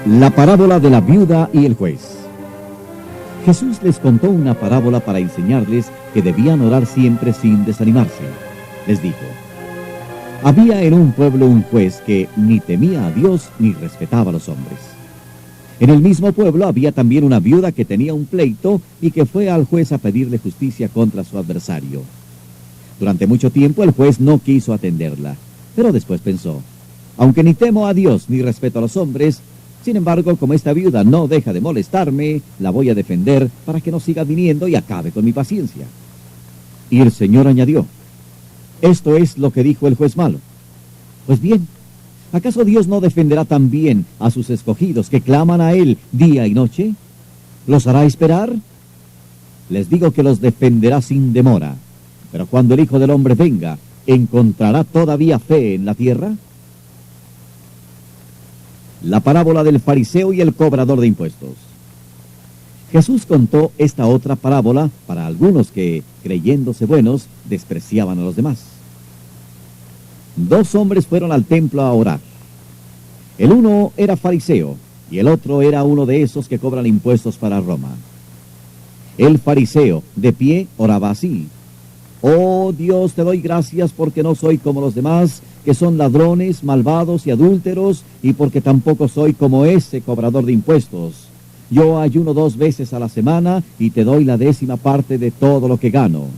La parábola de la viuda y el juez. Jesús les contó una parábola para enseñarles que debían orar siempre sin desanimarse. Les dijo: había en un pueblo un juez que ni temía a Dios ni respetaba a los hombres. En el mismo pueblo había también una viuda que tenía un pleito y que fue al juez a pedirle justicia contra su adversario. Durante mucho tiempo el juez no quiso atenderla, pero después pensó: aunque ni temo a Dios ni respeto a los hombres, sin embargo, como esta viuda no deja de molestarme, la voy a defender para que no siga viniendo y acabe con mi paciencia. Y el Señor añadió: esto es lo que dijo el juez malo. Pues bien, ¿acaso Dios no defenderá también a sus escogidos que claman a Él día y noche? ¿Los hará esperar? Les digo que los defenderá sin demora. Pero cuando el Hijo del Hombre venga, ¿encontrará todavía fe en la tierra? La parábola del fariseo y el cobrador de impuestos. Jesús contó esta otra parábola para algunos que, creyéndose buenos, despreciaban a los demás. Dos hombres fueron al templo a orar. El uno era fariseo y el otro era uno de esos que cobran impuestos para Roma. El fariseo, de pie, oraba así: oh Dios, te doy gracias porque no soy como los demás, que son ladrones, malvados y adúlteros, y porque tampoco soy como ese cobrador de impuestos. Yo ayuno 2 veces a la semana y te doy la 10ª parte de todo lo que gano.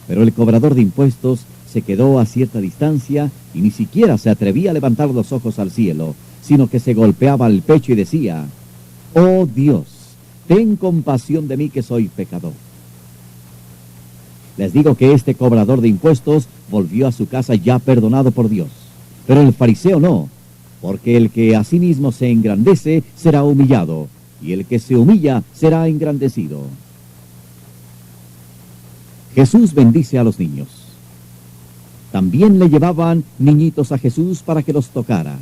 Pero el cobrador de impuestos se quedó a cierta distancia y ni siquiera se atrevía a levantar los ojos al cielo, sino que se golpeaba el pecho y decía: oh Dios, ten compasión de mí que soy pecador. Les digo que este cobrador de impuestos volvió a su casa ya perdonado por Dios. Pero el fariseo no, porque el que a sí mismo se engrandece será humillado, y el que se humilla será engrandecido. Jesús bendice a los niños. También le llevaban niñitos a Jesús para que los tocara.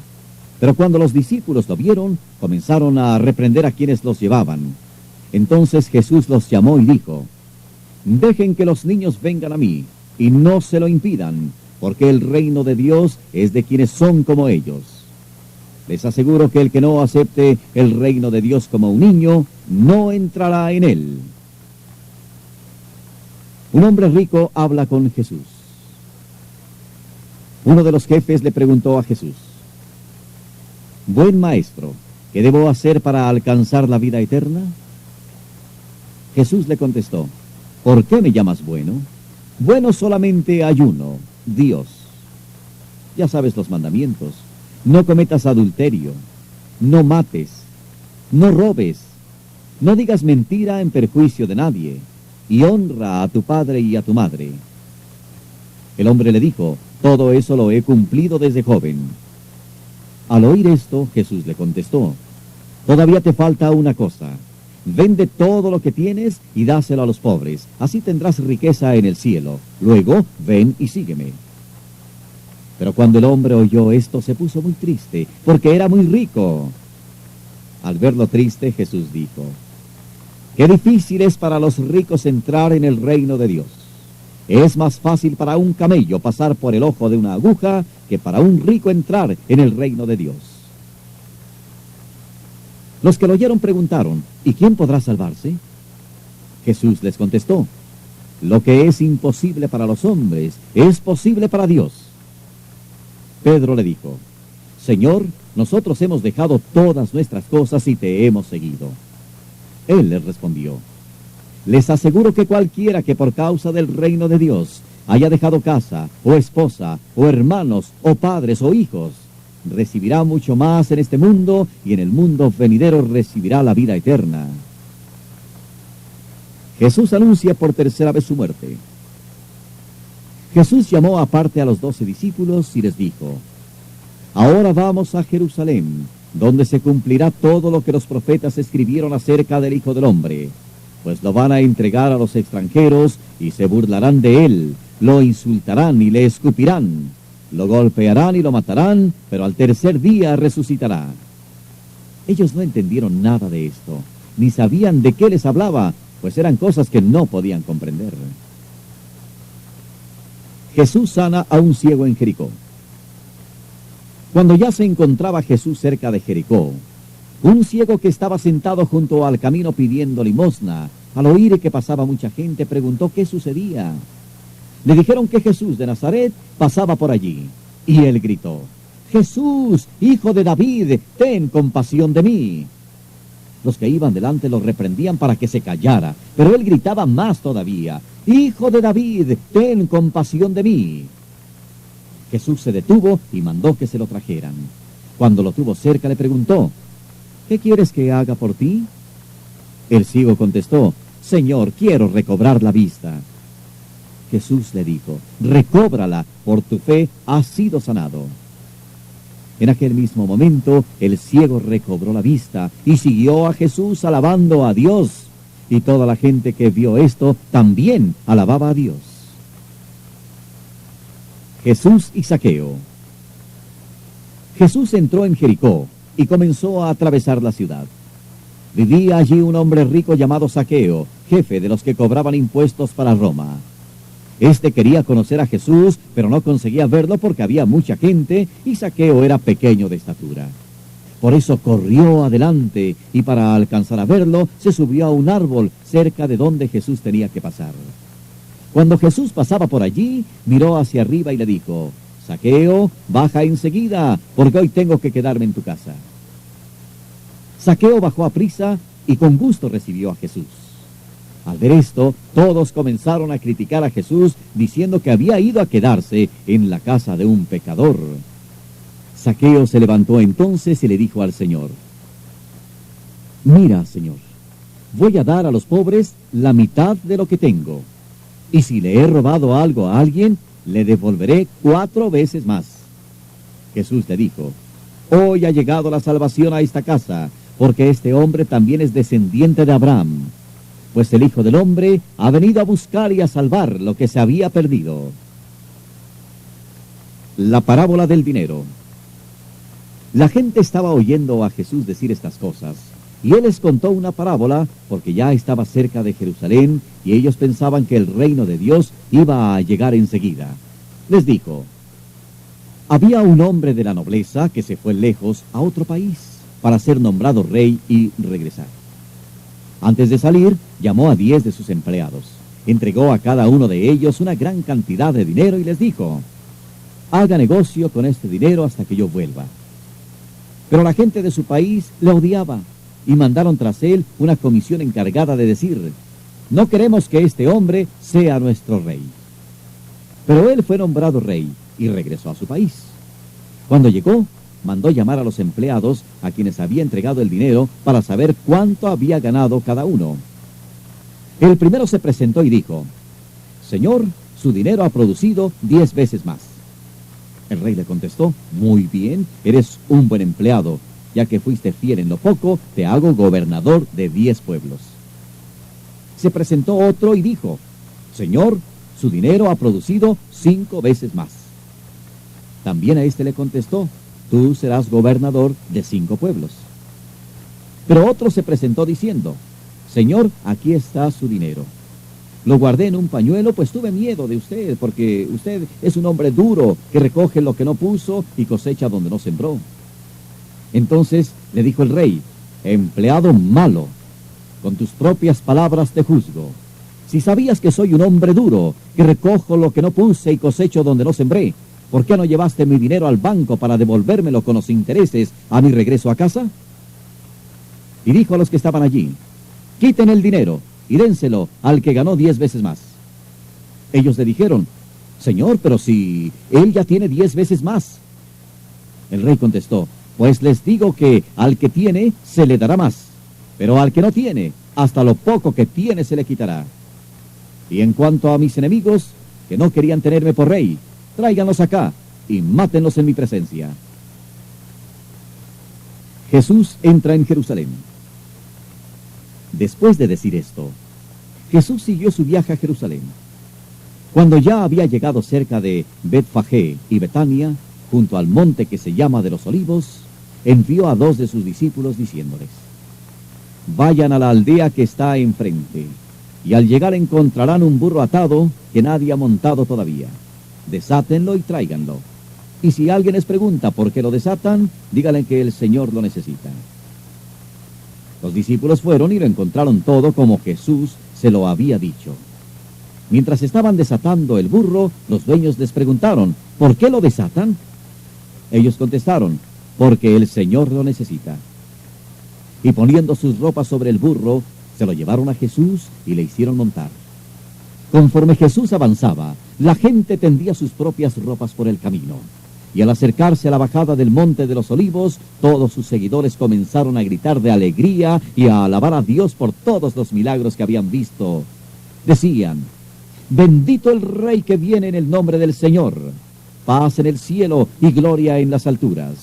Pero cuando los discípulos lo vieron, comenzaron a reprender a quienes los llevaban. Entonces Jesús los llamó y dijo: dejen que los niños vengan a mí, y no se lo impidan, porque el reino de Dios es de quienes son como ellos. Les aseguro que el que no acepte el reino de Dios como un niño, no entrará en él. Un hombre rico habla con Jesús. Uno de los jefes le preguntó a Jesús: buen maestro, ¿qué debo hacer para alcanzar la vida eterna? Jesús le contestó: ¿por qué me llamas bueno? Bueno solamente hay uno, Dios. Ya sabes los mandamientos: no cometas adulterio, no mates, no robes, no digas mentira en perjuicio de nadie, y honra a tu padre y a tu madre. El hombre le dijo: todo eso lo he cumplido desde joven. Al oír esto, Jesús le contestó: todavía te falta una cosa. Vende todo lo que tienes y dáselo a los pobres, así tendrás riqueza en el cielo. Luego, ven y sígueme. Pero cuando el hombre oyó esto, se puso muy triste, porque era muy rico. Al verlo triste, Jesús dijo: qué difícil es para los ricos entrar en el reino de Dios. Es más fácil para un camello pasar por el ojo de una aguja que para un rico entrar en el reino de Dios. Los que lo oyeron preguntaron: ¿y quién podrá salvarse? Jesús les contestó: lo que es imposible para los hombres es posible para Dios. Pedro le dijo: Señor, nosotros hemos dejado todas nuestras cosas y te hemos seguido. Él les respondió: les aseguro que cualquiera que por causa del reino de Dios haya dejado casa, o esposa, o hermanos, o padres, o hijos, recibirá mucho más en este mundo, y en el mundo venidero recibirá la vida eterna. Jesús anuncia por 3ª vez su muerte. Jesús llamó aparte a los 12 discípulos y les dijo: ahora vamos a Jerusalén, donde se cumplirá todo lo que los profetas escribieron acerca del Hijo del Hombre. Pues lo van a entregar a los extranjeros y se burlarán de él, lo insultarán y le escupirán. Lo golpearán y lo matarán, pero al 3er día resucitará. Ellos no entendieron nada de esto, ni sabían de qué les hablaba, pues eran cosas que no podían comprender. Jesús sana a un ciego en Jericó. Cuando ya se encontraba Jesús cerca de Jericó, un ciego que estaba sentado junto al camino pidiendo limosna, al oír que pasaba mucha gente, preguntó qué sucedía. Le dijeron que Jesús de Nazaret pasaba por allí, y él gritó: «Jesús, hijo de David, ten compasión de mí». Los que iban delante lo reprendían para que se callara, pero él gritaba más todavía: «Hijo de David, ten compasión de mí». Jesús se detuvo y mandó que se lo trajeran. Cuando lo tuvo cerca le preguntó: «¿Qué quieres que haga por ti?». El ciego contestó: «Señor, quiero recobrar la vista». Jesús le dijo: «Recóbrala, por tu fe has sido sanado». En aquel mismo momento el ciego recobró la vista y siguió a Jesús alabando a Dios. Y toda la gente que vio esto también alababa a Dios. Jesús y Zaqueo. Jesús entró en Jericó y comenzó a atravesar la ciudad. Vivía allí un hombre rico llamado Zaqueo, jefe de los que cobraban impuestos para Roma. Este quería conocer a Jesús, pero no conseguía verlo porque había mucha gente y Zaqueo era pequeño de estatura. Por eso corrió adelante y para alcanzar a verlo se subió a un árbol cerca de donde Jesús tenía que pasar. Cuando Jesús pasaba por allí, miró hacia arriba y le dijo: «Zaqueo, baja enseguida, porque hoy tengo que quedarme en tu casa». Zaqueo bajó a prisa y con gusto recibió a Jesús. Al ver esto, todos comenzaron a criticar a Jesús, diciendo que había ido a quedarse en la casa de un pecador. Zaqueo se levantó entonces y le dijo al Señor: «Mira, Señor, voy a dar a los pobres la mitad de lo que tengo. Y si le he robado algo a alguien, le devolveré 4 veces más». Jesús le dijo: «Hoy ha llegado la salvación a esta casa, porque este hombre también es descendiente de Abraham. Pues el Hijo del Hombre ha venido a buscar y a salvar lo que se había perdido». La parábola del dinero. La gente estaba oyendo a Jesús decir estas cosas, y él les contó una parábola porque ya estaba cerca de Jerusalén y ellos pensaban que el reino de Dios iba a llegar enseguida. Les dijo: «Había un hombre de la nobleza que se fue lejos a otro país para ser nombrado rey y regresar. Antes de salir, llamó a 10 de sus empleados, entregó a cada uno de ellos una gran cantidad de dinero y les dijo: «Haga negocio con este dinero hasta que yo vuelva». Pero la gente de su país le odiaba y mandaron tras él una comisión encargada de decir: «No queremos que este hombre sea nuestro rey». Pero él fue nombrado rey y regresó a su país. Cuando llegó, mandó llamar a los empleados a quienes había entregado el dinero para saber cuánto había ganado cada uno. El primero se presentó y dijo: «Señor, su dinero ha producido 10 veces más». El rey le contestó: «Muy bien, eres un buen empleado. Ya que fuiste fiel en lo poco, te hago gobernador de 10 pueblos». Se presentó otro y dijo: «Señor, su dinero ha producido 5 veces más». También a este le contestó: «Tú serás gobernador de 5 pueblos». Pero otro se presentó diciendo: «Señor, aquí está su dinero. Lo guardé en un pañuelo, pues tuve miedo de usted, porque usted es un hombre duro, que recoge lo que no puso y cosecha donde no sembró». Entonces le dijo el rey: «Empleado malo, con tus propias palabras te juzgo. Si sabías que soy un hombre duro, que recojo lo que no puse y cosecho donde no sembré, ¿por qué no llevaste mi dinero al banco para devolvérmelo con los intereses a mi regreso a casa?». Y dijo a los que estaban allí: «Quiten el dinero y dénselo al que ganó 10 veces más». Ellos le dijeron: «Señor, pero si él ya tiene 10 veces más». El rey contestó: «Pues les digo que al que tiene se le dará más, pero al que no tiene, hasta lo poco que tiene se le quitará. Y en cuanto a mis enemigos, que no querían tenerme por rey, tráiganlos acá y mátenlos en mi presencia». Jesús entra en Jerusalén. Después de decir esto, Jesús siguió su viaje a Jerusalén. Cuando ya había llegado cerca de Betfagé y Betania, junto al monte que se llama de los Olivos, envió a 2 de sus discípulos diciéndoles: «Vayan a la aldea que está enfrente, y al llegar encontrarán un burro atado que nadie ha montado todavía. Desátenlo y tráiganlo. Y si alguien les pregunta por qué lo desatan, díganle que el Señor lo necesita. Los discípulos fueron y lo encontraron todo como Jesús se lo había dicho. Mientras estaban desatando el burro, los dueños les preguntaron, ¿por qué lo desatan? Ellos contestaron, porque el Señor lo necesita. Y poniendo sus ropas sobre el burro, se lo llevaron a Jesús y le hicieron montar. Conforme Jesús avanzaba, la gente tendía sus propias ropas por el camino. Y al acercarse a la bajada del Monte de los Olivos, todos sus seguidores comenzaron a gritar de alegría y a alabar a Dios por todos los milagros que habían visto. Decían, bendito el Rey que viene en el nombre del Señor, paz en el cielo y gloria en las alturas.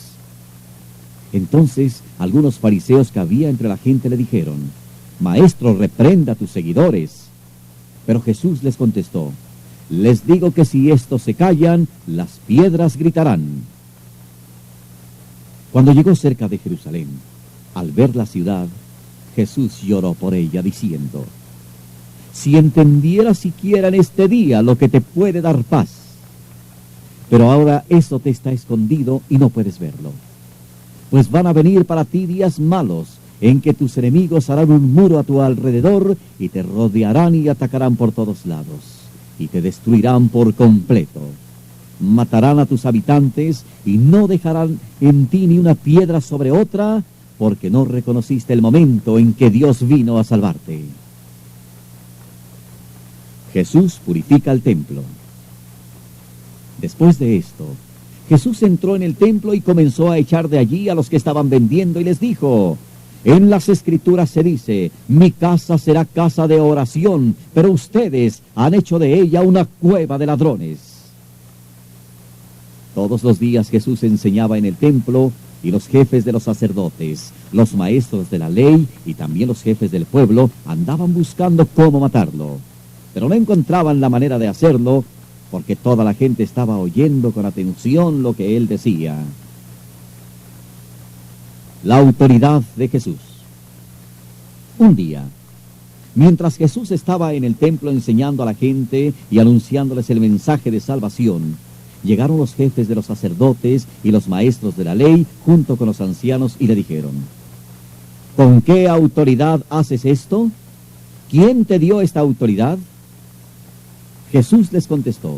Entonces algunos fariseos que había entre la gente le dijeron, Maestro, reprenda a tus seguidores. Pero Jesús les contestó, les digo que si estos se callan, las piedras gritarán. Cuando llegó cerca de Jerusalén, al ver la ciudad, Jesús lloró por ella, diciendo, si entendiera siquiera en este día lo que te puede dar paz. Pero ahora eso te está escondido y no puedes verlo. Pues van a venir para ti días malos, en que tus enemigos harán un muro a tu alrededor y te rodearán y atacarán por todos lados, y te destruirán por completo. Matarán a tus habitantes y no dejarán en ti ni una piedra sobre otra, porque no reconociste el momento en que Dios vino a salvarte. Jesús purifica el templo. Después de esto, Jesús entró en el templo y comenzó a echar de allí a los que estaban vendiendo y les dijo, en las Escrituras se dice, mi casa será casa de oración, pero ustedes han hecho de ella una cueva de ladrones. Todos los días Jesús enseñaba en el templo, y los jefes de los sacerdotes, los maestros de la ley y también los jefes del pueblo andaban buscando cómo matarlo. Pero no encontraban la manera de hacerlo, porque toda la gente estaba oyendo con atención lo que él decía. La autoridad de Jesús. Un día, mientras Jesús estaba en el templo enseñando a la gente y anunciándoles el mensaje de salvación, llegaron los jefes de los sacerdotes y los maestros de la ley junto con los ancianos y le dijeron, ¿con qué autoridad haces esto? ¿Quién te dio esta autoridad? Jesús les contestó,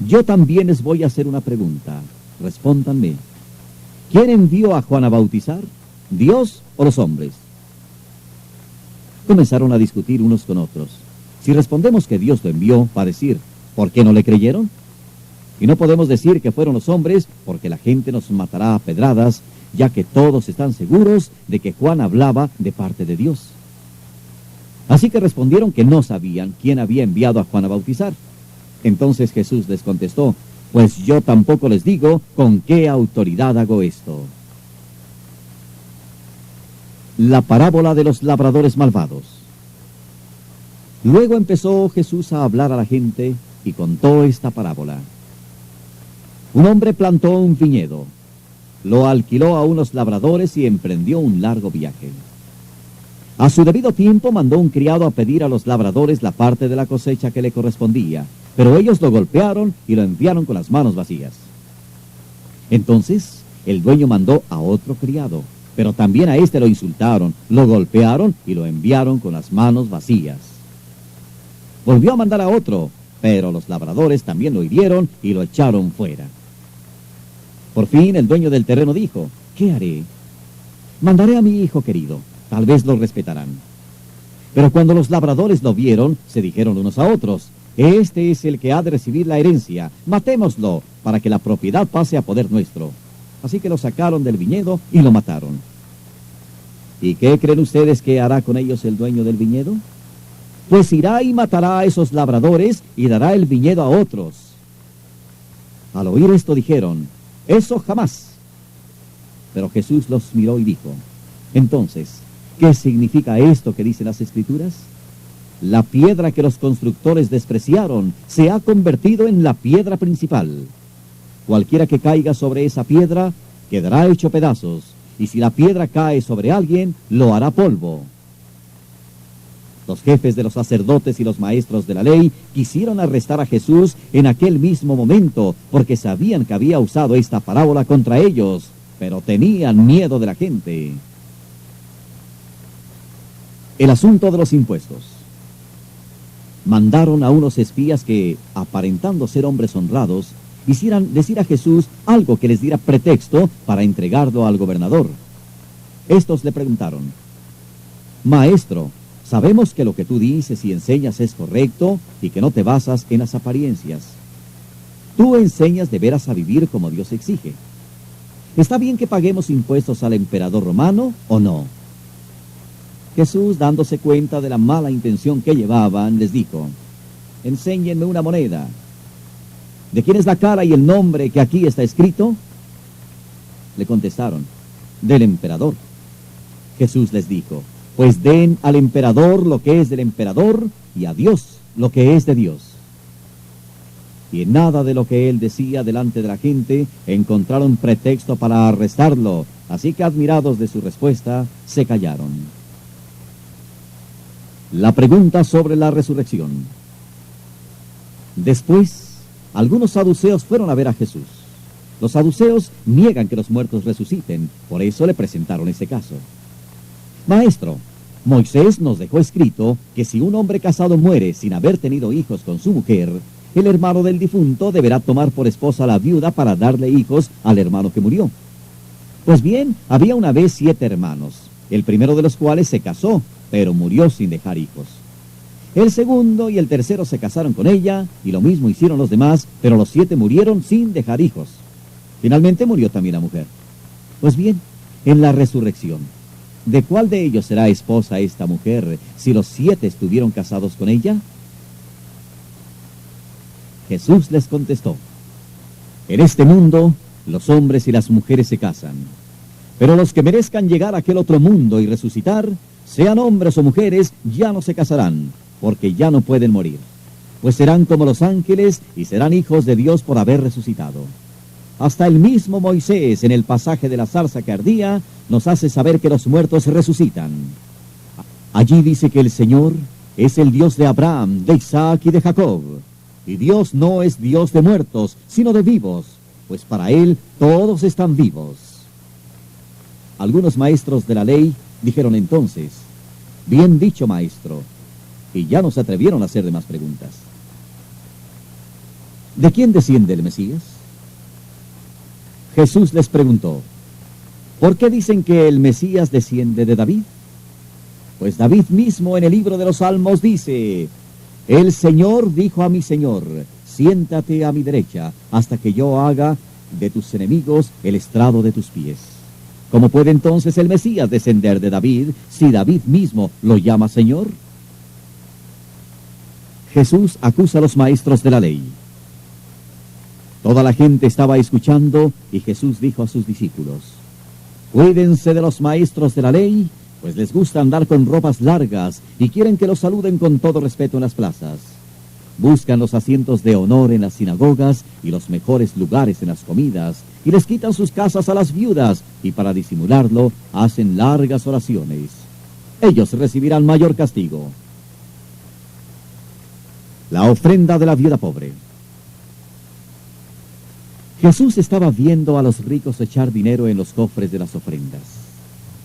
yo también les voy a hacer una pregunta. Respóndanme. ¿Quién envió a Juan a bautizar? ¿Dios o los hombres? Comenzaron a discutir unos con otros. Si respondemos que Dios lo envió, va a decir, ¿por qué no le creyeron? Y no podemos decir que fueron los hombres, porque la gente nos matará a pedradas, ya que todos están seguros de que Juan hablaba de parte de Dios. Así que respondieron que no sabían quién había enviado a Juan a bautizar. Entonces Jesús les contestó, pues yo tampoco les digo con qué autoridad hago esto. La parábola de los labradores malvados. Luego empezó Jesús a hablar a la gente y contó esta parábola. Un hombre plantó un viñedo, lo alquiló a unos labradores y emprendió un largo viaje. A su debido tiempo mandó un criado a pedir a los labradores la parte de la cosecha que le correspondía, pero ellos lo golpearon y lo enviaron con las manos vacías. Entonces el dueño mandó a otro criado, pero también a éste lo insultaron, lo golpearon y lo enviaron con las manos vacías. Volvió a mandar a otro, pero los labradores también lo hirieron y lo echaron fuera. Por fin el dueño del terreno dijo, ¿qué haré? Mandaré a mi hijo querido, tal vez lo respetarán. Pero cuando los labradores lo vieron, se dijeron unos a otros, este es el que ha de recibir la herencia, matémoslo, para que la propiedad pase a poder nuestro. Así que lo sacaron del viñedo y lo mataron. ¿Y qué creen ustedes que hará con ellos el dueño del viñedo? Pues irá y matará a esos labradores y dará el viñedo a otros. Al oír esto dijeron, eso jamás. Pero Jesús los miró y dijo, entonces, ¿qué significa esto que dicen las Escrituras? La piedra que los constructores despreciaron se ha convertido en la piedra principal. Cualquiera que caiga sobre esa piedra quedará hecho pedazos, y si la piedra cae sobre alguien, lo hará polvo. Los jefes de los sacerdotes y los maestros de la ley quisieron arrestar a Jesús en aquel mismo momento, porque sabían que había usado esta parábola contra ellos, pero tenían miedo de la gente. El asunto de los impuestos. Mandaron a unos espías que, aparentando ser hombres honrados, hicieran decir a Jesús algo que les diera pretexto para entregarlo al gobernador. Estos le preguntaron: Maestro, sabemos que lo que tú dices y enseñas es correcto y que no te basas en las apariencias. Tú enseñas de veras a vivir como Dios exige. ¿Está bien que paguemos impuestos al emperador romano o no? Jesús, dándose cuenta de la mala intención que llevaban, les dijo: Enséñenme una moneda. ¿De quién es la cara y el nombre que aquí está escrito? Le contestaron: del emperador. Jesús les dijo: Pues den al emperador lo que es del emperador y a Dios lo que es de Dios. Y en nada de lo que él decía delante de la gente encontraron pretexto para arrestarlo, así que, admirados de su respuesta, se callaron. La pregunta sobre la resurrección. Después, algunos saduceos fueron a ver a Jesús. Los saduceos niegan que los muertos resuciten, por eso le presentaron ese caso. Maestro, Moisés nos dejó escrito que si un hombre casado muere sin haber tenido hijos con su mujer, el hermano del difunto deberá tomar por esposa a la viuda para darle hijos al hermano que murió. Pues bien, había una vez 7 hermanos, el primero de los cuales se casó, pero murió sin dejar hijos. El segundo y el tercero se casaron con ella, y lo mismo hicieron los demás, pero los 7 murieron sin dejar hijos. Finalmente murió también la mujer. Pues bien, en la resurrección, ¿de cuál de ellos será esposa esta mujer si los 7 estuvieron casados con ella? Jesús les contestó: En este mundo, los hombres y las mujeres se casan, pero los que merezcan llegar a aquel otro mundo y resucitar, sean hombres o mujeres, ya no se casarán, porque ya no pueden morir, pues serán como los ángeles y serán hijos de Dios por haber resucitado. Hasta el mismo Moisés, en el pasaje de la zarza que ardía, nos hace saber que los muertos resucitan. Allí dice que el Señor es el Dios de Abraham, de Isaac y de Jacob. Y Dios no es Dios de muertos, sino de vivos, pues para Él todos están vivos. Algunos maestros de la ley dijeron entonces: Bien dicho, maestro, y ya no se atrevieron a hacerle más preguntas. ¿De quién desciende el Mesías? Jesús les preguntó: ¿Por qué dicen que el Mesías desciende de David? Pues David mismo en el libro de los Salmos dice: El Señor dijo a mi Señor: Siéntate a mi derecha, hasta que yo haga de tus enemigos el estrado de tus pies. ¿Cómo puede entonces el Mesías descender de David si David mismo lo llama Señor? Jesús acusa a los maestros de la ley. Toda la gente estaba escuchando y Jesús dijo a sus discípulos: Cuídense de los maestros de la ley, pues les gusta andar con ropas largas y quieren que los saluden con todo respeto en las plazas. Buscan los asientos de honor en las sinagogas y los mejores lugares en las comidas, y les quitan sus casas a las viudas, y para disimularlo hacen largas oraciones. Ellos recibirán mayor castigo. La ofrenda de la viuda pobre. Jesús estaba viendo a los ricos echar dinero en los cofres de las ofrendas,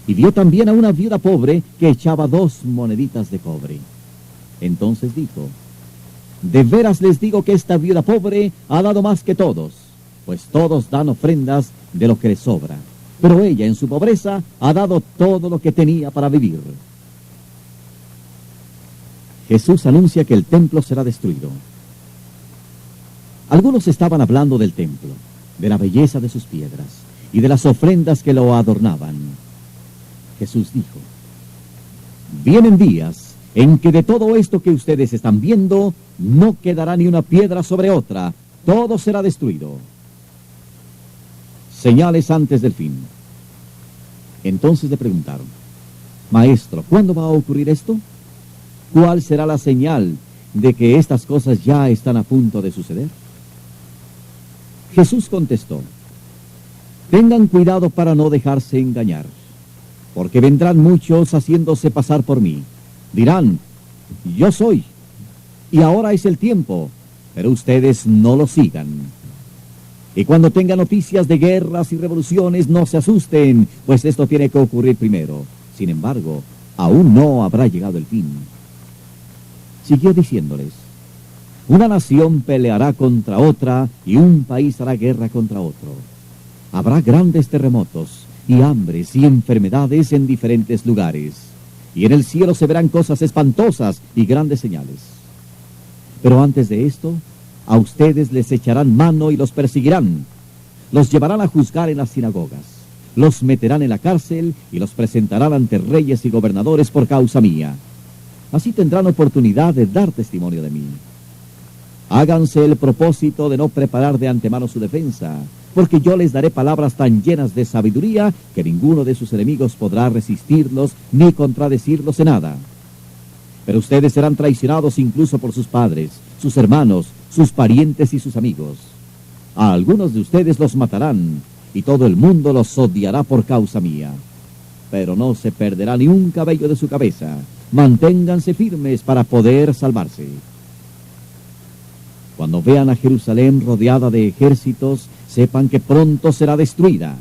y vio también a una viuda pobre que echaba 2 moneditas de cobre. Entonces dijo: De veras les digo que esta viuda pobre ha dado más que todos, pues todos dan ofrendas de lo que les sobra, pero ella en su pobreza ha dado todo lo que tenía para vivir. Jesús anuncia que el templo será destruido. Algunos estaban hablando del templo, de la belleza de sus piedras y de las ofrendas que lo adornaban. Jesús dijo: Vienen días en que de todo esto que ustedes están viendo, no quedará ni una piedra sobre otra, todo será destruido. Señales antes del fin. Entonces le preguntaron: Maestro, ¿cuándo va a ocurrir esto? ¿Cuál será la señal de que estas cosas ya están a punto de suceder? Jesús contestó: Tengan cuidado para no dejarse engañar, porque vendrán muchos haciéndose pasar por mí. Dirán: yo soy, y ahora es el tiempo, pero ustedes no lo sigan. Y cuando tengan noticias de guerras y revoluciones, no se asusten, pues esto tiene que ocurrir primero. Sin embargo, aún no habrá llegado el fin. Siguió diciéndoles: una nación peleará contra otra y un país hará guerra contra otro. Habrá grandes terremotos y hambres y enfermedades en diferentes lugares. Y en el cielo se verán cosas espantosas y grandes señales. Pero antes de esto, a ustedes les echarán mano y los perseguirán. Los llevarán a juzgar en las sinagogas. Los meterán en la cárcel y los presentarán ante reyes y gobernadores por causa mía. Así tendrán oportunidad de dar testimonio de mí. Háganse el propósito de no preparar de antemano su defensa, porque yo les daré palabras tan llenas de sabiduría que ninguno de sus enemigos podrá resistirlos ni contradecirlos en nada. Pero ustedes serán traicionados incluso por sus padres, sus hermanos, sus parientes y sus amigos. A algunos de ustedes los matarán, y todo el mundo los odiará por causa mía. Pero no se perderá ni un cabello de su cabeza. Manténganse firmes para poder salvarse. Cuando vean a Jerusalén rodeada de ejércitos, sepan que pronto será destruida.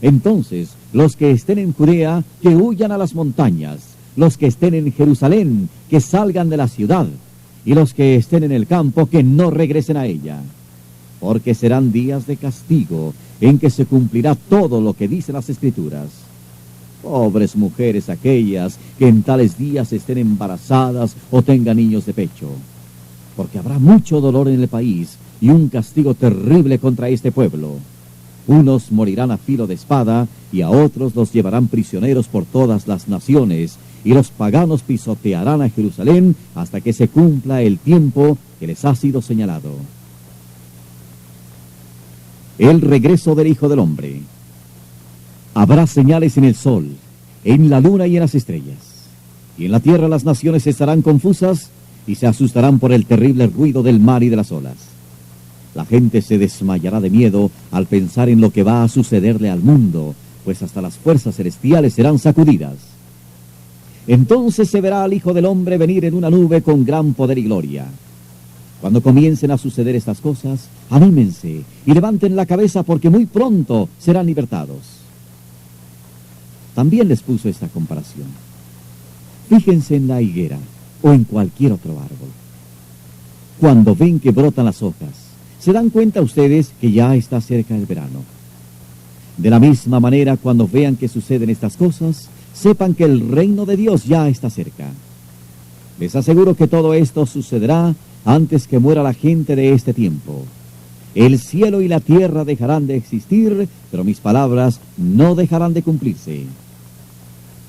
Entonces, los que estén en Judea, que huyan a las montañas. Los que estén en Jerusalén, que salgan de la ciudad. Y los que estén en el campo, que no regresen a ella. Porque serán días de castigo, en que se cumplirá todo lo que dicen las Escrituras. Pobres mujeres aquellas que en tales días estén embarazadas o tengan niños de pecho. Porque habrá mucho dolor en el país y un castigo terrible contra este pueblo. Unos morirán a filo de espada y a otros los llevarán prisioneros por todas las naciones, y los paganos pisotearán a Jerusalén hasta que se cumpla el tiempo que les ha sido señalado. El regreso del Hijo del Hombre. Habrá señales en el sol, en la luna y en las estrellas. Y en la tierra las naciones estarán confusas y se asustarán por el terrible ruido del mar y de las olas. La gente se desmayará de miedo al pensar en lo que va a sucederle al mundo, pues hasta las fuerzas celestiales serán sacudidas. Entonces se verá al Hijo del Hombre venir en una nube con gran poder y gloria. Cuando comiencen a suceder estas cosas, anímense y levanten la cabeza, porque muy pronto serán libertados. También les puso esta comparación. Fíjense en la higuera o en cualquier otro árbol. Cuando ven que brotan las hojas, se dan cuenta ustedes que ya está cerca el verano. De la misma manera, cuando vean que suceden estas cosas, sepan que el reino de Dios ya está cerca. Les aseguro que todo esto sucederá antes que muera la gente de este tiempo. El cielo y la tierra dejarán de existir, pero mis palabras no dejarán de cumplirse.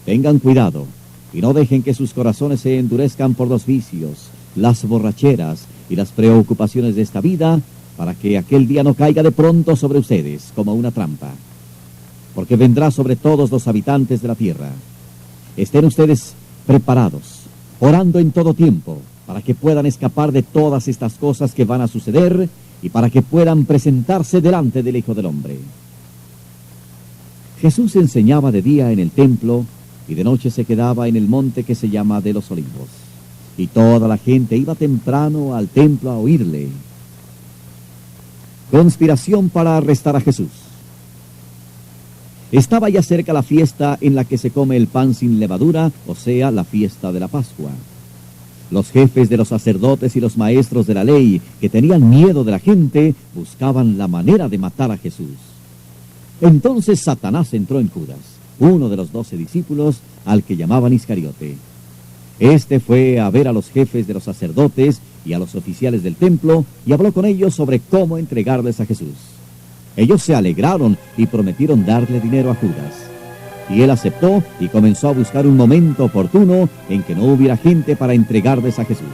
Tengan cuidado y no dejen que sus corazones se endurezcan por los vicios, las borracheras y las preocupaciones de esta vida, para que aquel día no caiga de pronto sobre ustedes como una trampa. Porque vendrá sobre todos los habitantes de la tierra. Estén ustedes preparados, orando en todo tiempo, para que puedan escapar de todas estas cosas que van a suceder y para que puedan presentarse delante del Hijo del Hombre. Jesús enseñaba de día en el templo y de noche se quedaba en el monte que se llama de los Olivos. Y toda la gente iba temprano al templo a oírle. Conspiración para arrestar a Jesús. Estaba ya cerca la fiesta en la que se come el pan sin levadura, o sea, la fiesta de la Pascua. Los jefes de los sacerdotes y los maestros de la ley, que tenían miedo de la gente, buscaban la manera de matar a Jesús. Entonces Satanás entró en Judas, uno de los 12 discípulos, al que llamaban Iscariote. Este fue a ver a los jefes de los sacerdotes y a los oficiales del templo, y habló con ellos sobre cómo entregarles a Jesús. Ellos se alegraron y prometieron darle dinero a Judas. Y él aceptó y comenzó a buscar un momento oportuno en que no hubiera gente para entregarles a Jesús.